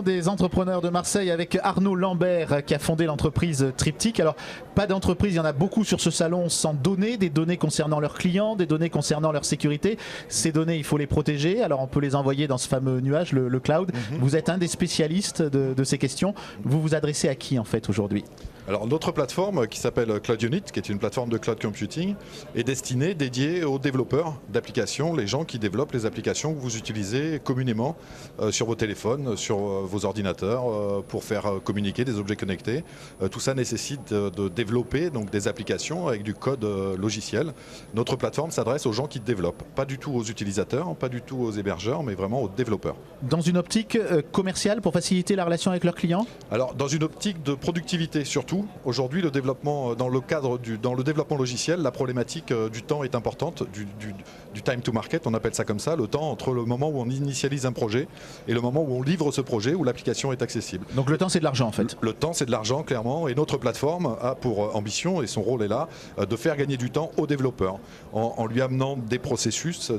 Des entrepreneurs de Marseille avec Arnaud Lambert qui a fondé l'entreprise Triptyque. Alors pas d'entreprise, il y en a beaucoup sur ce salon sans données, des données concernant leurs clients, des données concernant leur sécurité. Ces données, il faut les protéger, alors on peut les envoyer dans ce fameux nuage, le cloud. Vous êtes un des spécialistes de ces questions. Vous vous adressez à qui en fait aujourd'hui ? Alors notre plateforme qui s'appelle Cloud Unit, qui est une plateforme de cloud computing, est destinée, dédiée aux développeurs d'applications, les gens qui développent les applications que vous utilisez communément sur vos téléphones, sur vos ordinateurs, pour faire communiquer des objets connectés. Tout ça nécessite de développer donc, des applications avec du code logiciel. Notre plateforme s'adresse aux gens qui développent, pas du tout aux utilisateurs, pas du tout aux hébergeurs, mais vraiment aux développeurs. Dans une optique commerciale pour faciliter la relation avec leurs clients ? Alors dans une optique de productivité surtout. Aujourd'hui, le développement, dans le développement logiciel, la problématique du temps est importante, du time to market, on appelle ça comme ça, le temps entre le moment où on initialise un projet et le moment où on livre ce projet, où l'application est accessible. Donc le temps c'est de l'argent en fait. Le temps c'est de l'argent clairement, et notre plateforme a pour ambition, et son rôle est là, de faire gagner du temps aux développeurs en lui amenant des processus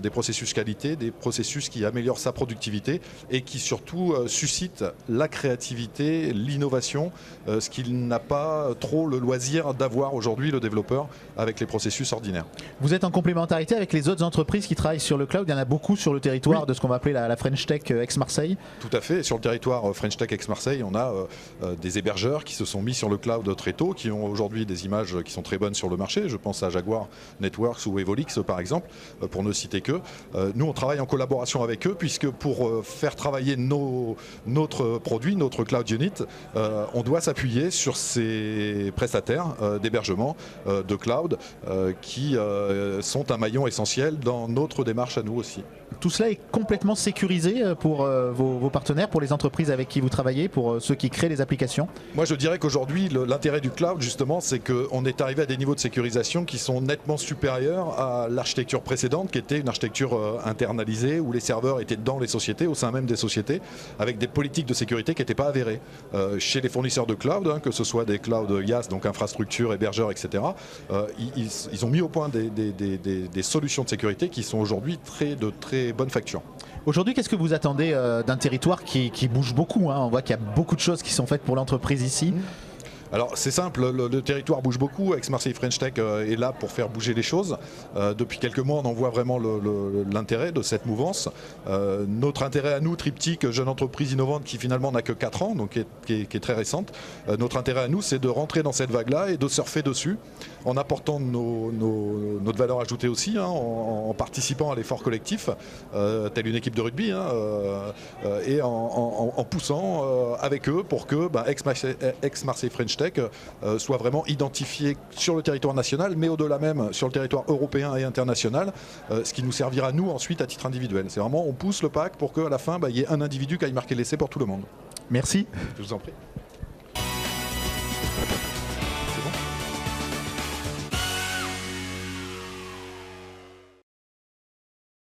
qualité, des processus qui améliorent sa productivité et qui surtout suscitent la créativité, l'innovation, ce qu'il n'a pas trop le loisir d'avoir aujourd'hui le développeur avec les processus ordinaires. Vous êtes en complémentarité avec les autres entreprises qui travaillent sur le cloud. Il y en a beaucoup sur le territoire de ce qu'on va appeler la French Tech ex-Marseille. Tout à fait. Sur le territoire French Tech ex-Marseille, on a des hébergeurs qui se sont mis sur le cloud très tôt, qui ont aujourd'hui des images qui sont très bonnes sur le marché. Je pense à Jaguar Networks ou Evolix par exemple, pour ne citer que. Nous, on travaille en collaboration avec eux puisque pour faire travailler notre produit, notre Cloud Unit, on doit s'appuyer sur ces prestataires d'hébergement de cloud qui sont un maillon essentiel dans notre démarche à nous aussi. Tout cela est complètement sécurisé pour vos partenaires, pour les entreprises avec qui vous travaillez, pour ceux qui créent les applications ? Moi je dirais qu'aujourd'hui l'intérêt du cloud justement c'est qu'on est arrivé à des niveaux de sécurisation qui sont nettement supérieurs à l'architecture précédente qui était une architecture internalisée où les serveurs étaient dans les sociétés, au sein même des sociétés, avec des politiques de sécurité qui n'étaient pas avérées. Chez les fournisseurs de cloud, que ce soit des cloud IaaS, donc infrastructure, hébergeurs, etc., ils ont mis au point des solutions de sécurité qui sont aujourd'hui de très bonne facture. Aujourd'hui, qu'est-ce que vous attendez d'un territoire qui bouge beaucoup, On voit qu'il y a beaucoup de choses qui sont faites pour l'entreprise ici. Alors c'est simple, le territoire bouge beaucoup, Aix-Marseille French Tech est là pour faire bouger les choses. Depuis quelques mois on en voit vraiment l'intérêt de cette mouvance. Notre intérêt à nous, Triptyque, jeune entreprise innovante qui finalement n'a que 4 ans, donc qui est très récente, notre intérêt à nous c'est de rentrer dans cette vague-là et de surfer dessus en apportant notre valeur ajoutée aussi, en participant à l'effort collectif, telle une équipe de rugby, et en poussant avec eux pour que Aix-Marseille French Tech soit vraiment identifié sur le territoire national, mais au-delà même sur le territoire européen et international, ce qui nous servira nous ensuite à titre individuel. C'est vraiment, on pousse le pack pour qu'à la fin, il y ait un individu qui aille marquer l'essai pour tout le monde. Merci. Je vous en prie.